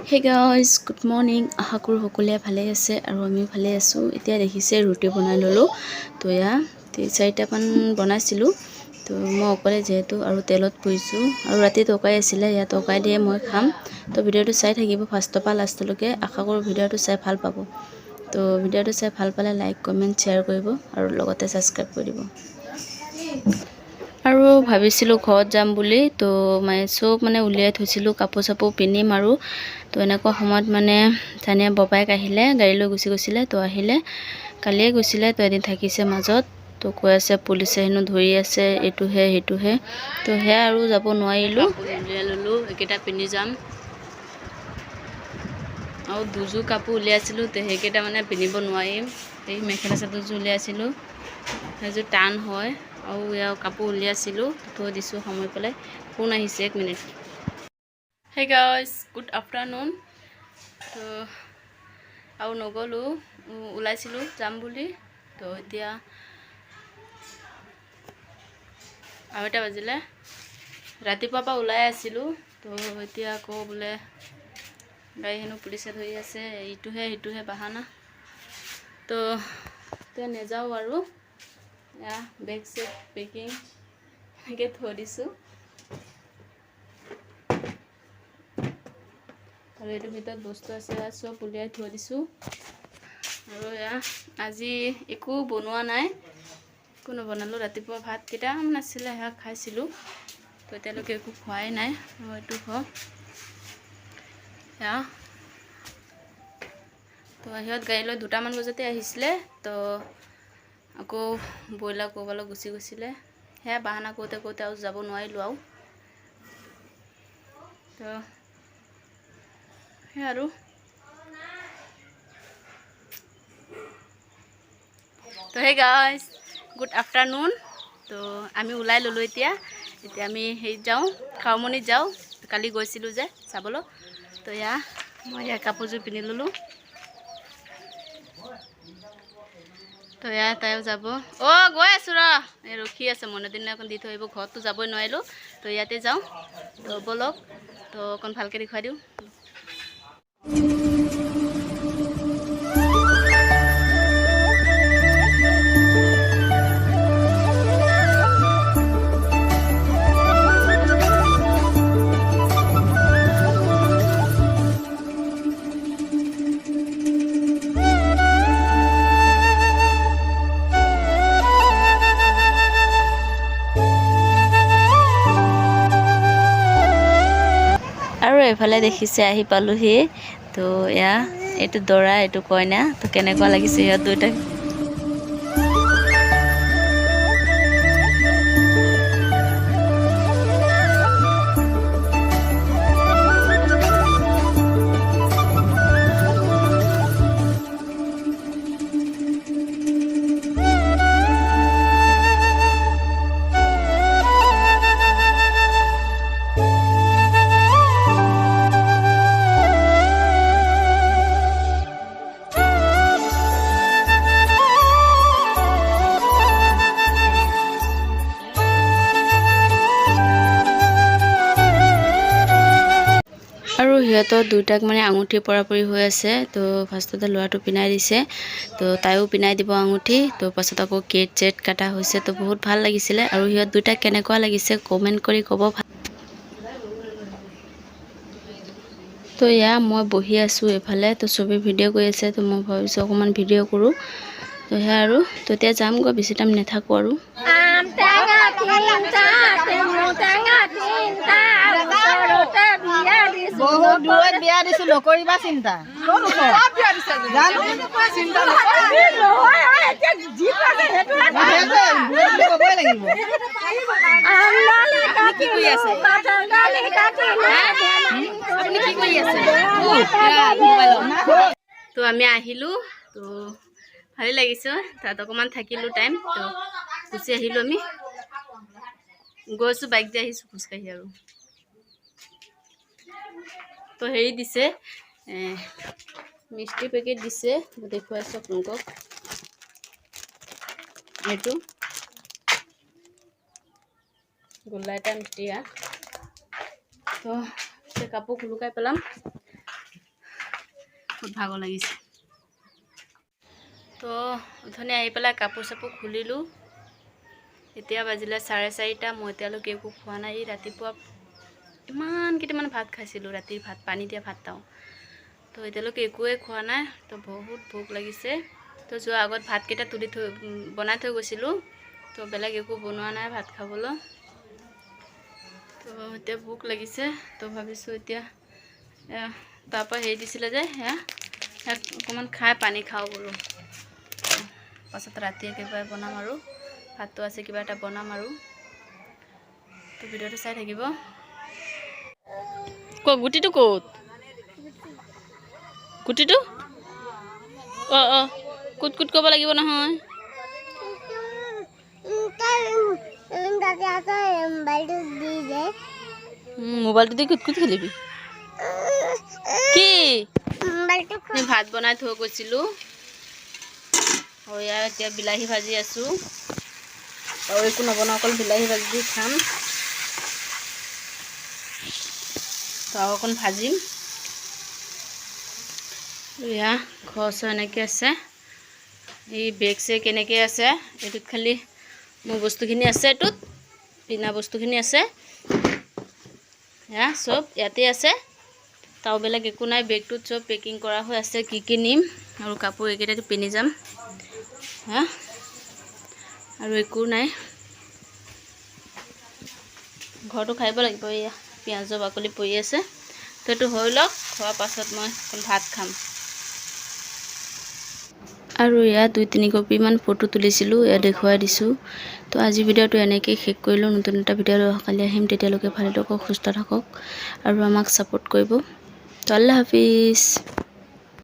Hey guys, good morning. আশা কৰো সকলোৱে ভালে আছে আৰু আমি ভালে আছো। এতিয়া দেখিছে ৰুটি বনাই ললো। তো ইয়া 3-4টামান বনাইছিলো। তো মই অকলে যেহেতু আৰু তেলত পুৰিছো আৰু ৰাতি তৰকাৰী আছিলে। ইয়া তৰকাৰী দিয়ে মই খাম। তো ভিডিওটো চাই থাকিব ফাৰ্ষ্টৰ পৰা লাষ্টলৈকে। আশা কৰো ভিডিওটো চাই ভাল পাব। তো ভিডিওটো চাই ভাল পালে লাইক, কমেন্ট, শ্বেয়াৰ কৰিব আৰু লগতে সাবস্ক্ৰাইব কৰি দিব। আৰু ভাবিছিলো ঘৰত যাম বুলি তো মই সব মানে উলিয়াই থৈছিলো কাপোৰ চাপোৰ পিন্ধিম আৰু তো এনেকুৱা সময়ত মানে ধনিয়া ববাইক আহিলে গাড়ী লৈ গুচি গৈছিলে তো আহিলে কালিয়ে গৈছিলে তো এদিন থাকিছে মাজত তো কৈ আছে পুলিচে হেনো ধৰি আছে এটুহে হেটুহে তো হে আৰু যাব নোৱাৰিলো উলিয়াই ললো একেটা পিন্ধি যাম আৰু দুজু কাপোৰ উলিয়াইছিলো তে হেকেটা মানে পিন্ধিব নোৱাৰিম এই মেখেলা চাদৰজু উলিয়াইছিলো হেজু টান হয় আৰু ইয়া কাপোৰ উলিয়াইছিলো থৈ দিছো সময় পেলাই ফোন আহিছে 1 minute Hey guys, good afternoon. তো আৰু নগলো ওলাইছিলো যাম বুলি তো এতিয়া আৰু এটা বাজিলে ৰাতিপুৱা পৰা ওলাই আছিলো তো এতিয়া আকৌ বোলে গাড়ী হেনো পুলিচে ধৰি আছে ইটোহে হিটোহে বাহানা তো তে নেযাও আৰু ইয়া বেগ চেক পেকিং হেকে থৈ দিছো আৰু এটো ভিতৰত বস্তু আছে সব উলিয়াই থৈ দিছো আৰু ইয়া আজি একো বনোৱা নাই কোনো বনালো ৰাতিপুৱা ভাত কেইটামান আছিলে হেয়া খাইছিলো তো এতিয়ালৈকে একো খোৱাই নাই হয়তো হ ইয়া তো হিহঁত গাড়ী লৈ 2টামান বজাতে আহিছিলে তো আকৌ বইলাৰ কোবালৈ গুচি গৈছিলে হেয়া বাহানা কৰোতে কৰোতে আৰু যাব নোৱাৰিলো আৰু তো হে আৰু তো হে গাইস গুড আফটারনুন তো আমি ওলাই ললো এতিয়া আমি হেই যাও খাওমনি যাও কালি গৈছিলো যে চাবলো তো ইয়া মই ইয়া কাপোৰজু পিনি ললো তো ইয়া তাইও যাব ও গৈ আছো ৰ ৰখি আছে মনে দিন এখন দি থইব ঘৰতো যাবই নোৱাৰিলো তো ইয়াতে যাও তো বলক তো কোন ভালকে দেখুৱাই দিও আৰু এফালে দেখিছে আহি পালোহি তো ইয়া এটো দৰা এটো কইনা তো কেনেকুৱা লাগিছে ইয়া দুইটা আৰু হিহঁতৰ দুইটাক মানে আঙুঠি পৰাপৰি হৈ আছে তো ফাৰ্ষ্টতে লৰাটো পিনাই দিছে তো তাইও পিনাই দিব আঙুঠি তো পাছত আকৌ কেট জেট কাটা হৈছে তো বহুত ভাল লাগিছিলে আৰু হিহঁত দুইটা কেনেকুৱা লাগিছে কমেন্ট কৰি ক'ব তো ইয়া মই বহি আছো এফালে তো সবে ভিডিও কৰি আছে তো মই ভাবিছো অকমান ভিডিও কৰো তো হে আৰু তো এতিয়া যাম গো বেছি টাইম নেথাকো আৰু বহুত দূৰত বিয়া দিছো নকৰিবা চিন্তা তো আমি আহিলো তো ভালে লাগিছে তাত অকমান থাকিলো টাইম তো গুচি আহিলো আমি গৈছো বাইক যে আহিছো খুচকাহি আৰু তো হেৰি দিছে মিষ্টি পেকেট দিছে দেখুৱাইছো আপোনালোকক এইটো গোল্লা এটা মিষ্টিয়া তো কাপোৰ খুলুকাই পেলাম বহুত ভাগৰ লাগিছে। তো অথনি আহি পেলাই কাপোৰ চাপোৰ খুলিলোঁ। এতিয়া বাজিলে 4:30। মই এতিয়ালৈকে একো খোৱা নাই। ৰাতিপুৱা ইমান কেইটামান ভাত খাইছিলোঁ, ৰাতিৰ ভাত, পানী দিয়া ভাত খাওঁ। তো এতিয়ালৈকে একোৱে খোৱা নাই। তো বহুত ভোক লাগিছে। তো যোৱা আগত ভাতকেইটা বনাই থৈ গৈছিলোঁ। তো বেলেগ একো বনোৱা নাই ভাত খাবলৈ। তো এতিয়া ভোক লাগিছে। তো ভাবিছোঁ এতিয়া তাৰপৰা হেৰি দিছিলে যে সেয়া অকণমান খাই পানী খাওঁ বোলো। পাছত ৰাতি একেবাৰে বনাম আৰু ভাতটো আছে, কিবা এটা বনাম আৰু। তো ভিডিঅ'টো চাই থাকিব। গুটিটো ক'ত? গুটিটো কুট কুট কৰিব লাগিব নহয়। মোবাইলটো দি কুট কুট খেলিবি কি? ভাত বনাই থৈ গৈছিলোঁ। এতিয়া বিলাহী ভাজি আছোঁ। আৰু একো নবনাওঁ, অকল বিলাহী ভাজি দি খাম। তো আৰু অকণ ভাজিম। এয়া ঘৰ চৰ এনেকৈ আছে। এই বেগ চেগ এনেকৈ আছে। এইটোত খালি মোৰ বস্তুখিনি আছে, এইটোত পিন্ধা বস্তুখিনি আছে। এয়া চব ইয়াতে আছে। তাও বেলেগ একো নাই। বেগটোত চব পেকিং কৰা হৈ আছে। কি কি নিম আৰু কাপোৰ এইকেইটাতো পিন্ধি যাম। হা আৰু একো নাই। ঘৰটো খাইব লাগিব। এয়া পিঁয়াজৰ বাকলি পৰি আছে। তো এইটো হৈ লওক, খোৱাৰ পাছত মই ভাত খাম। আৰু ইয়াত 2-3 কপিমান ফটো তুলিছিলোঁ, এয়া দেখুৱাই দিছোঁ। তো আজি ভিডিঅ'টো এনেকেই শেষ কৰিলোঁ। নতুন এটা ভিডিঅ' লৈ কালি আহিম। তেতিয়ালৈকে ভালে থাকক, সুস্থ থাকক আৰু আমাক ছাপোৰ্ট কৰিব। তো আল্লাহ হাফিজ।